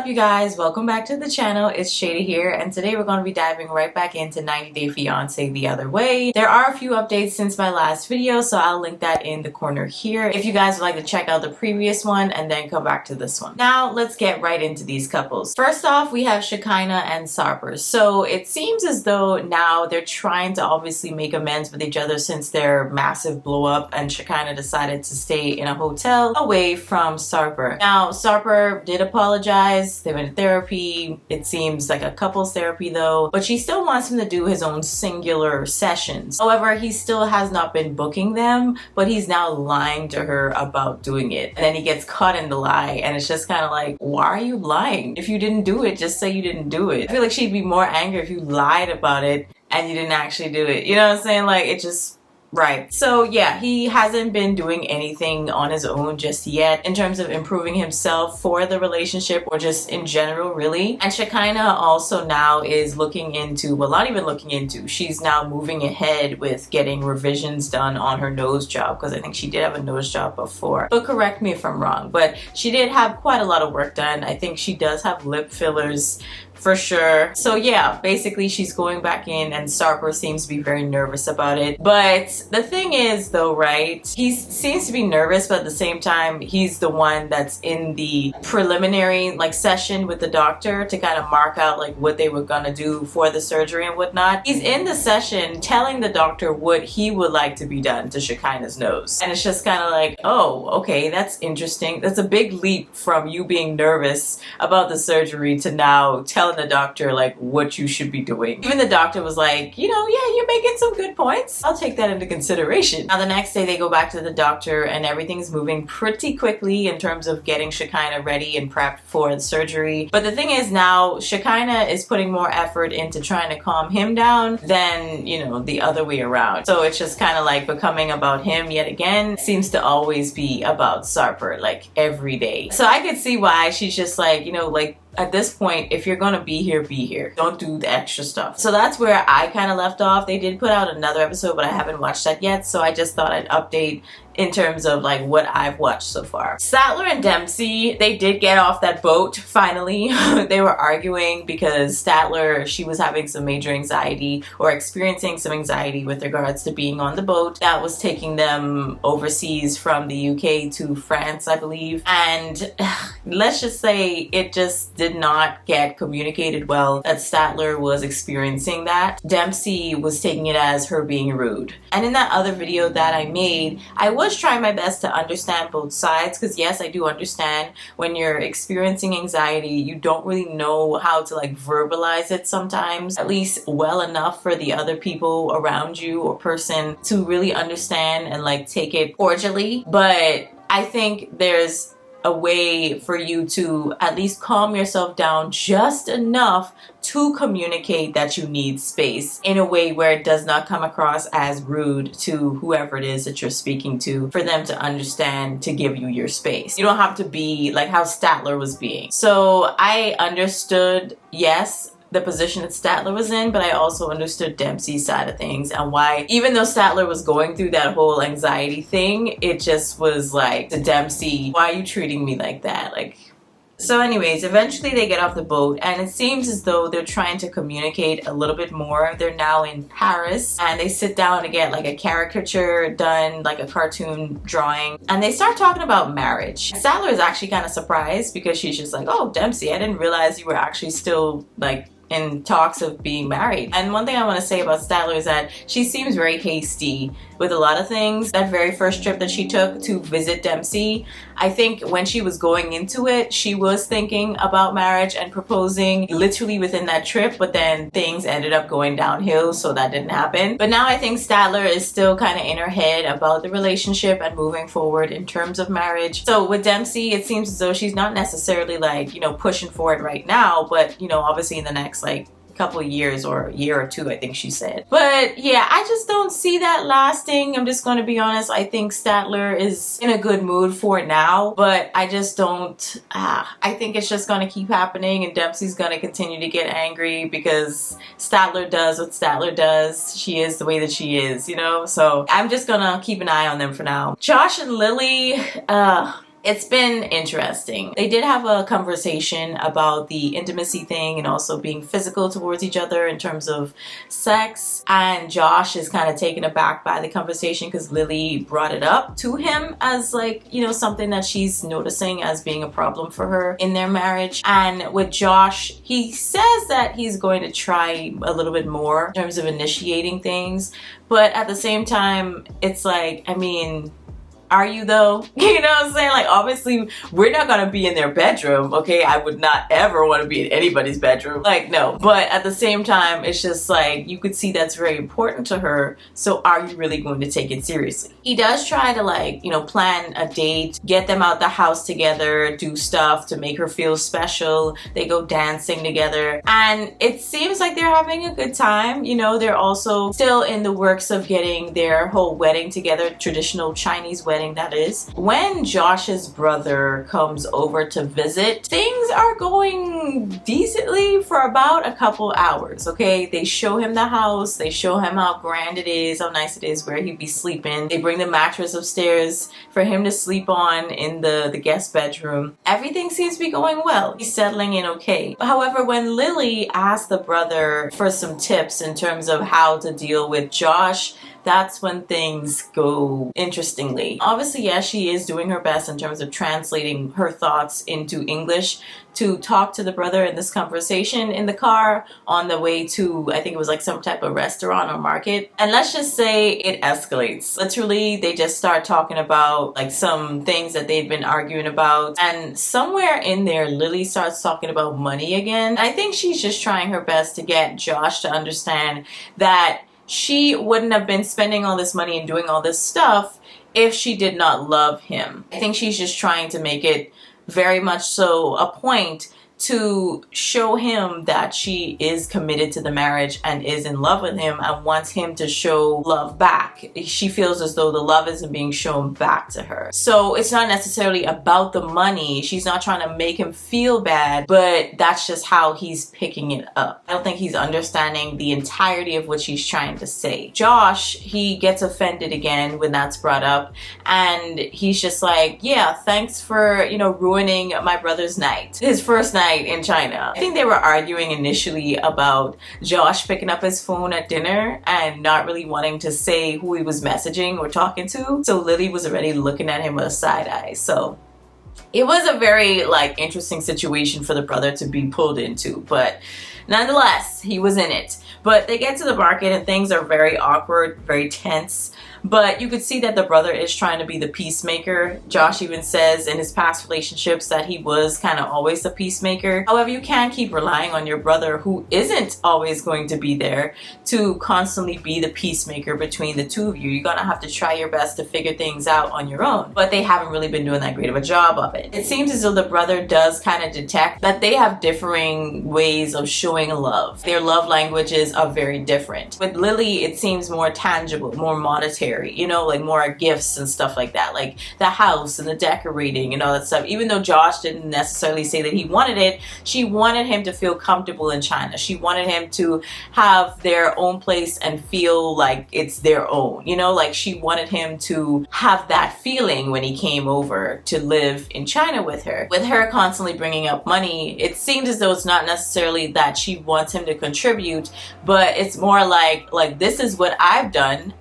up, you guys? Welcome back to the channel. It's Shada here, and today we're going to be diving right back into 90 Day Fiancé the other way. There are a few updates since my last video, so I'll link that in the corner here if you guys would like to check out the previous one and then come back to this one. Now let's get right into these couples. First off, we have Shakina and Sarper. So it seems as though now they're trying to obviously make amends with each other since their massive blow up, and Shakina decided to stay in a hotel away from Sarper. Now Sarper did apologize. They went to therapy. It seems like a couples therapy though, but she still wants him to do his own singular sessions. However, he still has not been booking them, but he's now lying to her about doing it. And then he gets caught in the lie, and it's just kind of like, why are you lying? If you didn't do it, just say you didn't do it. I feel like she'd be more angry if you lied about it and you didn't actually do it. You know what I'm saying? Like, it just... Right. So yeah, he hasn't been doing anything on his own just yet in terms of improving himself for the relationship or just in general, really. And Shakina also now is looking into, well, not even looking into, she's now moving ahead with getting revisions done on her nose job, because I think she did have a nose job before. But correct me if I'm wrong, but she did have quite a lot of work done. I think she does have lip fillers for sure. So yeah, basically she's going back in, and Sarper seems to be very nervous about it. But the thing is though, right, he seems to be nervous, but at the same time he's the one that's in the preliminary like session with the doctor to kind of mark out like what they were gonna do for the surgery and whatnot. He's in the session telling the doctor what he would like to be done to Shakina's nose, and it's just kind of like, oh, okay, that's interesting. That's a big leap from you being nervous about the surgery to now telling the doctor like what you should be doing. Even the doctor was like, you know, yeah, you're making some good points. I'll take that into consideration. Now the next day they go back to the doctor, and everything's moving pretty quickly in terms of getting Shakina ready and prepped for the surgery. But the thing is, now Shakina is putting more effort into trying to calm him down than, you know, the other way around. So it's just kind of like becoming about him yet again. Seems to always be about Sarper, like every day. So I could see why she's just like, you know, like, at this point, if you're gonna be here, be here. Don't do the extra stuff. So that's where I kind of left off. They did put out another episode, but I haven't watched that yet, so I just thought I'd update in terms of like what I've watched so far. Statler and Dempsey, they did get off that boat finally. They were arguing because Statler, she was having some major anxiety or experiencing some anxiety with regards to being on the boat that was taking them overseas from the UK to France, I believe. And let's just say it just did not get communicated well that Statler was experiencing that. Dempsey was taking it as her being rude. And in that other video that I made, I was trying my best to understand both sides, because yes, I do understand when you're experiencing anxiety, you don't really know how to like verbalize it sometimes, at least well enough for the other people around you or person to really understand and like take it cordially. But I think there's a way for you to at least calm yourself down just enough to communicate that you need space in a way where it does not come across as rude to whoever it is that you're speaking to, for them to understand to give you your space. You don't have to be like how Statler was being. So I understood, yes, the position that Statler was in, but I also understood Dempsey's side of things, and why, even though Statler was going through that whole anxiety thing, it just was like, to Dempsey, why are you treating me like that? Like, so anyways, eventually they get off the boat, and it seems as though they're trying to communicate a little bit more. They're now in Paris, and they sit down to get like a caricature done, like a cartoon drawing, and they start talking about marriage. Statler is actually kind of surprised, because she's just like, oh, Dempsey, I didn't realize you were actually still like in talks of being married. And one thing I want to say about Statler is that she seems very hasty with a lot of things. That very first trip that she took to visit Dempsey, I think when she was going into it, she was thinking about marriage and proposing literally within that trip, but then things ended up going downhill, so that didn't happen. But now I think Statler is still kind of in her head about the relationship and moving forward in terms of marriage. So with Dempsey, it seems as though she's not necessarily like, you know, pushing for it right now, but you know, obviously in the next like couple of years, or a year or two, I think she said. But yeah, I just don't see that lasting. I'm just going to be honest. I think Statler is in a good mood for it now, but I just don't, I think it's just going to keep happening, and Dempsey's going to continue to get angry because Statler does what Statler does. She is the way that she is, you know? So I'm just going to keep an eye on them for now. Josh and Lily, It's been interesting. They did have a conversation about the intimacy thing and also being physical towards each other in terms of sex. And Josh is kind of taken aback by the conversation because Lily brought it up to him as like, you know, something that she's noticing as being a problem for her in their marriage. And with Josh, he says that he's going to try a little bit more in terms of initiating things. But at the same time, it's like, I mean, are you though? You know what I'm saying? Like, obviously, we're not gonna be in their bedroom, okay? I would not ever want to be in anybody's bedroom. Like, no. But at the same time, it's just like, you could see that's very important to her. So are you really going to take it seriously? He does try to, like, you know, plan a date, get them out the house together, do stuff to make her feel special. They go dancing together. And it seems like they're having a good time. You know, they're also still in the works of getting their whole wedding together, traditional Chinese wedding, that is. When Josh's brother comes over to visit, things are going decently for about a couple hours, okay? They show him the house, they show him how grand it is, how nice it is, where he'd be sleeping. They bring the mattress upstairs for him to sleep on in the guest bedroom. Everything seems to be going well. He's settling in okay. However, when Lily asked the brother for some tips in terms of how to deal with Josh, that's when things go interestingly. Obviously, yes, she is doing her best in terms of translating her thoughts into English to talk to the brother in this conversation in the car on the way to, I think it was like some type of restaurant or market. And let's just say it escalates. Literally, they just start talking about like some things that they've been arguing about. And somewhere in there, Lily starts talking about money again. I think she's just trying her best to get Josh to understand that she wouldn't have been spending all this money and doing all this stuff if she did not love him. I think she's just trying to make it very much so a point to show him that she is committed to the marriage and is in love with him and wants him to show love back. She feels as though the love isn't being shown back to her. So it's not necessarily about the money. She's not trying to make him feel bad, but that's just how he's picking it up. I don't think he's understanding the entirety of what she's trying to say. Josh, he gets offended again when that's brought up, and he's just like, yeah, thanks for, you know, ruining my brother's night. His first night in China. I think they were arguing initially about Josh picking up his phone at dinner and not really wanting to say who he was messaging or talking to. So Lily was already looking at him with a side eye. So it was a very like interesting situation for the brother to be pulled into, but nonetheless, he was in it. But they get to the market and things are very awkward, very tense. But you could see that the brother is trying to be the peacemaker. Josh even says in his past relationships that he was kind of always the peacemaker. However, you can't keep relying on your brother, who isn't always going to be there, to constantly be the peacemaker between the two of you. You're gonna have to try your best to figure things out on your own. But they haven't really been doing that great of a job of it. It seems as though the brother does kind of detect that they have differing ways of showing love. Their love languages are very different. With Lily, it seems more tangible, more monetary. You know, like more gifts and stuff like that, like the house and the decorating and all that stuff. Even though Josh didn't necessarily say that he wanted it, she wanted him to feel comfortable in China. She wanted him to have their own place and feel like it's their own, you know, like she wanted him to have that feeling when he came over to live in China with her. With her constantly bringing up money, it seems as though it's not necessarily that she wants him to contribute, but it's more like this is what I've done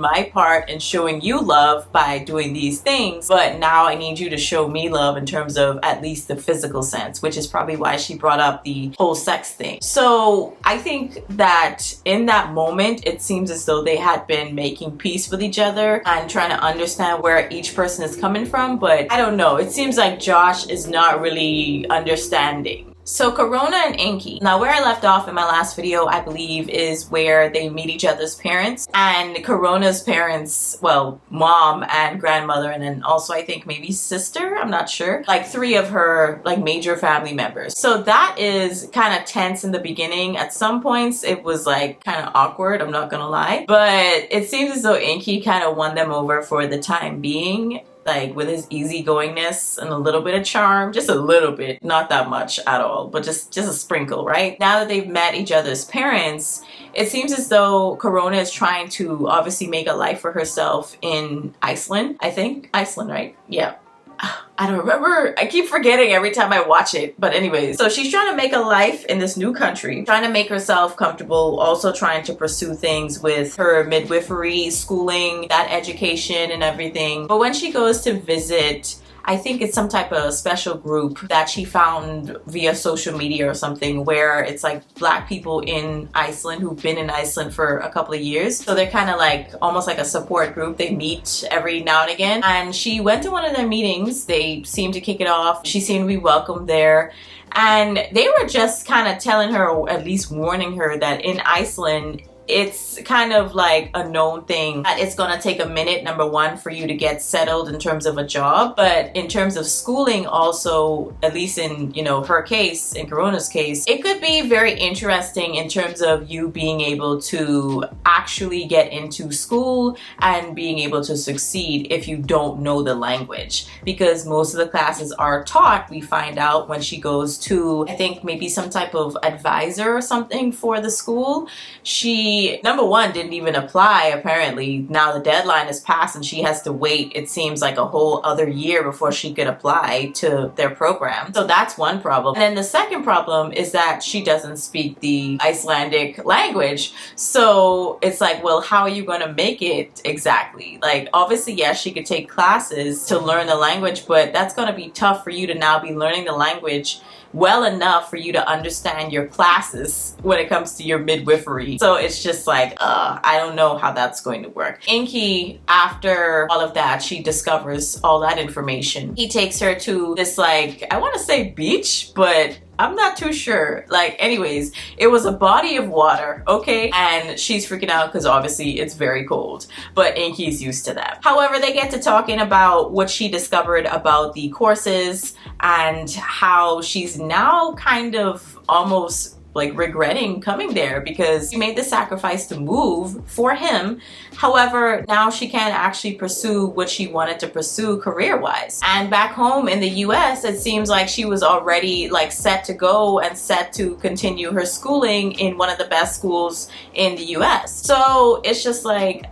my part in showing you love by doing these things, but now I need you to show me love in terms of at least the physical sense, which is probably why she brought up the whole sex thing. So I think that in that moment, it seems as though they had been making peace with each other and trying to understand where each person is coming from, but I don't know. It seems like Josh is not really understanding. So Corona and Inky. Now where I left off in my last video, I believe, is where they meet each other's parents. And Corona's parents, well, mom and grandmother, and then also I think maybe sister, I'm not sure. Like 3 of her like major family members. So that is kind of tense in the beginning. At some points it was like kind of awkward, I'm not gonna lie. But it seems as though Inky kind of won them over for the time being, like with his easygoingness and a little bit of charm, just a little bit, not that much at all, but just a sprinkle, right? Now that they've met each other's parents, it seems as though Corona is trying to obviously make a life for herself in Iceland. I think Iceland, right? Yeah. I don't remember. I keep forgetting every time I watch it. But anyways, so she's trying to make a life in this new country, trying to make herself comfortable, also trying to pursue things with her midwifery, schooling, that education and everything. But when she goes to visit, I think it's some type of special group that she found via social media or something, where it's like Black people in Iceland who've been in Iceland for a couple of years. So they're kind of like almost like a support group. They meet every now and again. And she went to one of their meetings. They seemed to kick it off. She seemed to be welcomed there. And they were just kind of telling her, or at least warning her, that in Iceland, it's kind of like a known thing that it's gonna take a minute, number one, for you to get settled in terms of a job, but in terms of schooling also, at least in, you know, her case, in Corona's case, it could be very interesting in terms of you being able to actually get into school and being able to succeed if you don't know the language, because most of the classes are taught, we find out when she goes to, I think maybe some type of advisor or something for the school. She, number one, didn't even apply apparently. Now the deadline is passed and she has to wait, it seems like a whole other year before she could apply to their program. So that's one problem. And then the second problem is that she doesn't speak the Icelandic language. So it's like, well, how are you going to make it exactly? Like, obviously, yes, she could take classes to learn the language, but that's going to be tough for you to now be learning the language well enough for you to understand your classes when it comes to your midwifery. So it's just like, I don't know how that's going to work. Inky, after all of that, she discovers all that information. He takes her to this, like, I want to say beach, but I'm not too sure. Like, anyways, it was a body of water, okay? And she's freaking out because obviously it's very cold, but Inky's used to that. However, they get to talking about what she discovered about the courses and how she's now kind of almost like regretting coming there because she made the sacrifice to move for him. However, now she can't actually pursue what she wanted to pursue career-wise. And back home in the US, it seems like she was already like set to go and set to continue her schooling in one of the best schools in the US. So it's just like,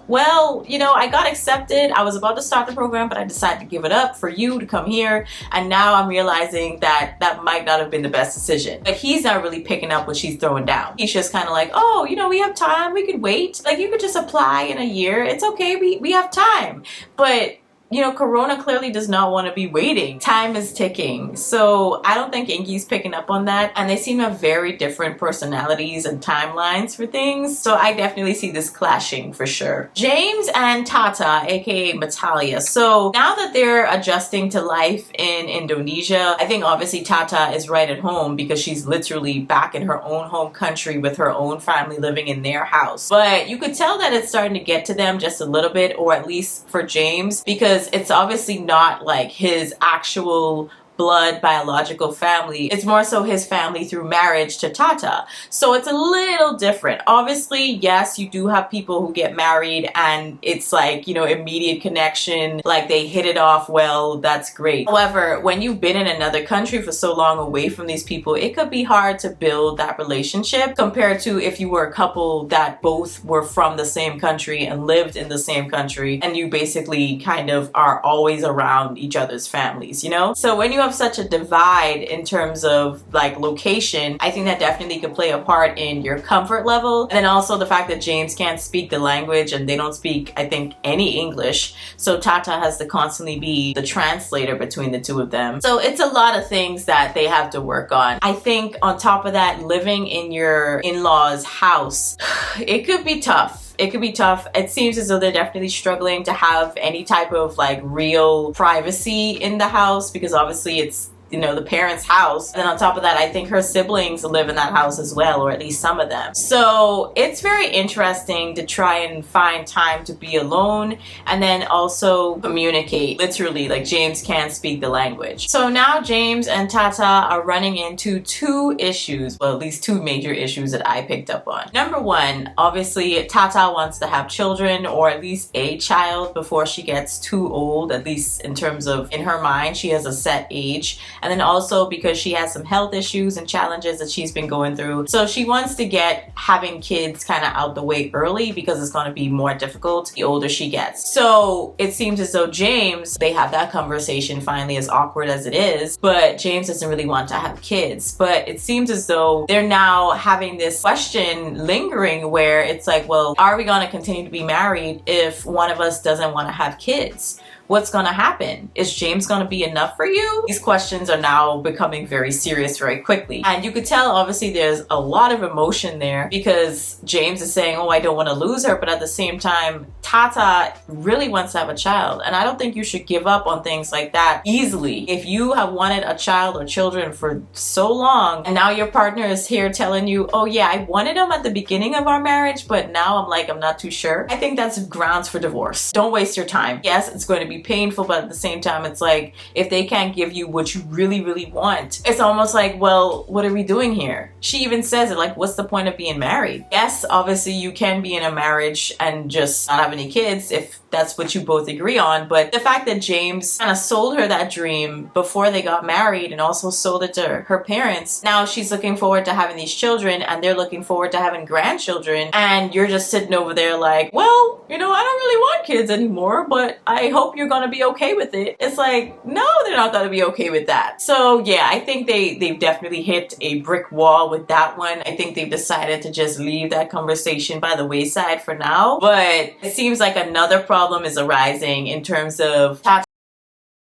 well, you know, I got accepted. I was about to start the program, but I decided to give it up for you to come here. And now I'm realizing that that might not have been the best decision. But he's not really picking up what she's throwing down. He's just kind of like, oh, you know, we have time. We could wait. Like, you could just apply in a year. It's okay. We have time. But you know, Corona clearly does not want to be waiting. Time is ticking. So I don't think Inky's picking up on that. And they seem to have very different personalities and timelines for things. So I definitely see this clashing for sure. James and Tata, aka Meitalia. So now that they're adjusting to life in Indonesia, I think obviously Tata is right at home because she's literally back in her own home country with her own family living in their house. But you could tell that it's starting to get to them just a little bit, or at least for James, because it's obviously not like his actual blood biological family. It's more so his family through marriage to Tata. So it's a little different. Obviously, yes, you do have people who get married and it's like, you know, immediate connection, like they hit it off well, that's great. However, when you've been in another country for so long away from these people, it could be hard to build that relationship compared to if you were a couple that both were from the same country and lived in the same country and you basically kind of are always around each other's families, you know? So when you have such a divide in terms of like location, I think that definitely could play a part in your comfort level. And then also the fact that James can't speak the language and they don't speak, I think, any English. So Tata has to constantly be the translator between the two of them. So it's a lot of things that they have to work on. I think on top of that, living in your in-laws' house, it could be tough. It could be tough. It seems as though they're definitely struggling to have any type of like real privacy in the house because obviously it's, you know, the parents' house. And then on top of that, I think her siblings live in that house as well, or at least some of them. So it's very interesting to try and find time to be alone and then also communicate. Literally, like James can't speak the language. So now James and Tata are running into two issues, well, at least two major issues that I picked up on. Number one, obviously Tata wants to have children or at least a child before she gets too old, at least in terms of in her mind, she has a set age. and then also because she has some health issues and challenges that she's been going through. So she wants to get having kids kind of out the way early because it's going to be more difficult the older she gets. So it seems as though James, they have that conversation finally, as awkward as it is, but James doesn't really want to have kids. But it seems as though they're now having this question lingering where it's like, well, are we going to continue to be married if one of us doesn't want to have kids? What's going to happen? Is James going to be enough for you? These questions are now becoming very serious very quickly. And you could tell, obviously, there's a lot of emotion there because James is saying, oh, I don't want to lose her. But at the same time, Tata really wants to have a child. And I don't think you should give up on things like that easily. If you have wanted a child or children for so long, and now your partner is here telling you, oh yeah, I wanted them at the beginning of our marriage, but now I'm not too sure. I think that's grounds for divorce. Don't waste your time. Yes, it's going to be painful, but at the same time, it's like, if they can't give you what you really, really want, it's almost like, well, what are we doing here? She even says it, like, what's the point of being married? Yes, obviously you can be in a marriage and just not have any kids if that's what you both agree on, but the fact that James kind of sold her that dream before they got married and also sold it to her parents, now she's looking forward to having these children and they're looking forward to having grandchildren, and you're just sitting over there like, well, I don't really want kids anymore, but I hope you're gonna be okay with it. It's like, no, they're not gonna be okay with that. So yeah, I think they've definitely hit a brick wall with that one. I think they've decided to just leave that conversation by the wayside for now, but it seems like another problem is arising in terms of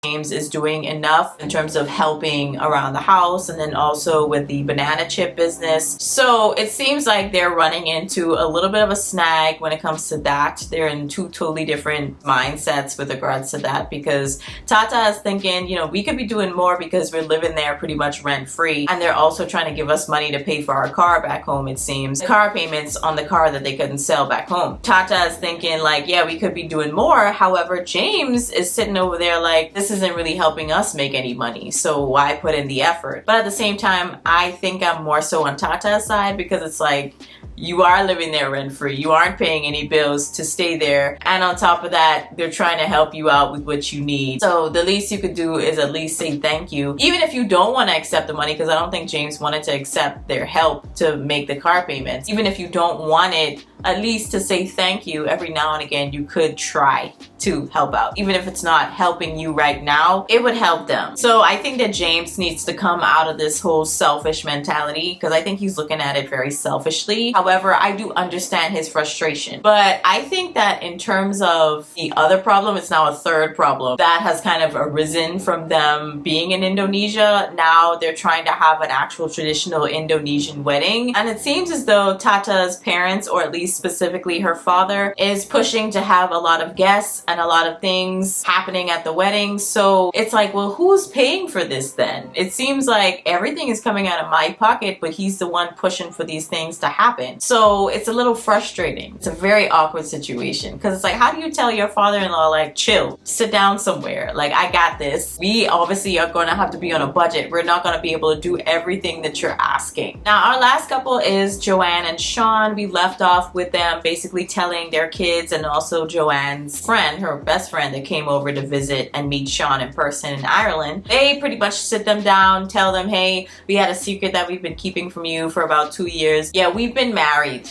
James is doing enough in terms of helping around the house and then also with the banana chip business. So it seems like they're running into a little bit of a snag when it comes to that. They're in two totally different mindsets with regards to that, because Tata is thinking, we could be doing more because we're living there pretty much rent free, and they're also trying to give us money to pay for our car back home, it seems. The car payments on the car that they couldn't sell back home. Tata is thinking like, yeah, we could be doing more. However, James is sitting over there like, this isn't really helping us make any money, so why put in the effort? But at the same time, I think I'm more so on Tata's side, because it's like, you are living there rent free, you aren't paying any bills to stay there, and on top of that, they're trying to help you out with what you need. So the least you could do is at least say thank you, even if you don't want to accept the money, because I don't think James wanted to accept their help to make the car payments. Even if you don't want it, at least to say thank you every now and again, you could try to help out. Even if it's not helping you right now, it would help them. So I think that James needs to come out of this whole selfish mentality, because I think he's looking at it very selfishly. However, I do understand his frustration. But I think that in terms of the other problem, it's now a third problem that has kind of arisen from them being in Indonesia. Now they're trying to have an actual traditional Indonesian wedding. And it seems as though Tata's parents, or at least specifically her father, is pushing to have a lot of guests and a lot of things happening at the wedding. So it's like, well, who's paying for this then? It seems like everything is coming out of my pocket, but he's the one pushing for these things to happen. So it's a little frustrating. It's a very awkward situation, because it's like, how do you tell your father-in-law, like, chill, sit down somewhere, like, I got this. We obviously are going to have to be on a budget. We're not going to be able to do everything that you're asking. Now, our last couple is Joanne and Sean. We left off with them basically telling their kids, and also Joanne's friend, her best friend that came over to visit and meet Sean in person in Ireland. They pretty much sit them down, tell them, hey, we had a secret that we've been keeping from you for about 2 years. Yeah, we've been married.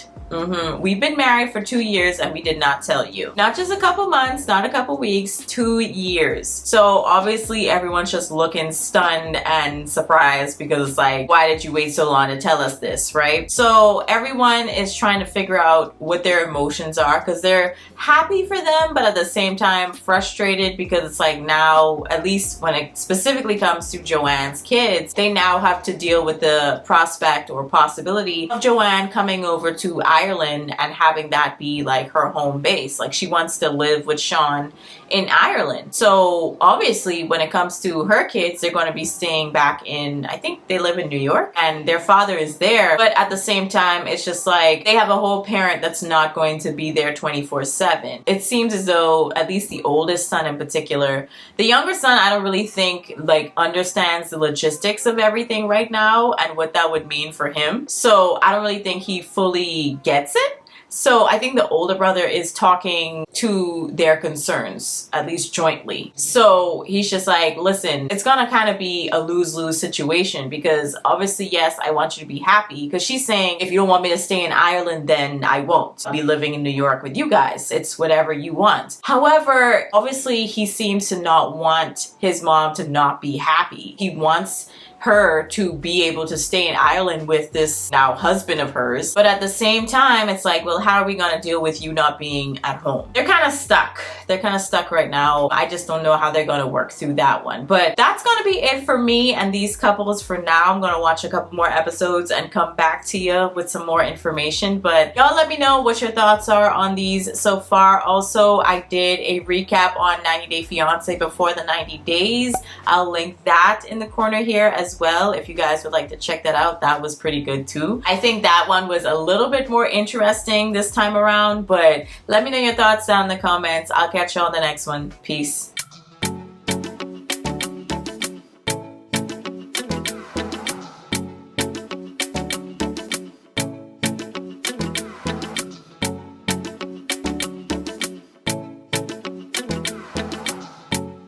We've been married for 2 years and we did not tell you. Not just a couple months, not a couple weeks, 2 years. So obviously everyone's just looking stunned and surprised, because it's like, why did you wait so long to tell us this, right? So everyone is trying to figure out what their emotions are, because they're happy for them, but at the same time frustrated, because it's like, now, at least when it specifically comes to Joanne's kids, they now have to deal with the prospect or possibility of Joanne coming over to Ireland and having that be like her home base. Like, she wants to live with Sean in Ireland. So obviously when it comes to her kids, they're going to be staying back in, I think they live in New York, and their father is there. But at the same time, it's just like, they have a whole parent that's not going to be there 24/7. It seems as though, at least the oldest son in particular, the younger son, I don't really think like understands the logistics of everything right now and what that would mean for him. So I don't really think he fully gets it. So I think the older brother is talking to their concerns, at least jointly. So he's just like, listen, it's gonna kind of be a lose-lose situation because obviously, yes, I want you to be happy, because she's saying, if you don't want me to stay in Ireland, then I won't. I'll be living in New York with you guys. It's whatever you want. However, obviously he seems to not want his mom to not be happy. He wants her to be able to stay in Ireland with this now husband of hers. But at the same time, it's like, well, how are we gonna deal with you not being at home? They're kind of stuck. They're kind of stuck right now. I just don't know how they're gonna work through that one. But that's gonna be it for me and these couples for now. I'm gonna watch a couple more episodes and come back to you with some more information. But y'all let me know what your thoughts are on these so far. Also, I did a recap on 90 Day Fiancé before the 90 days. I'll link that in the corner here as well if you guys would like to check that out. That was pretty good too. I think that one was a little bit more interesting this time around, but let me know your thoughts down in the comments. I'll catch you on the next one. Peace.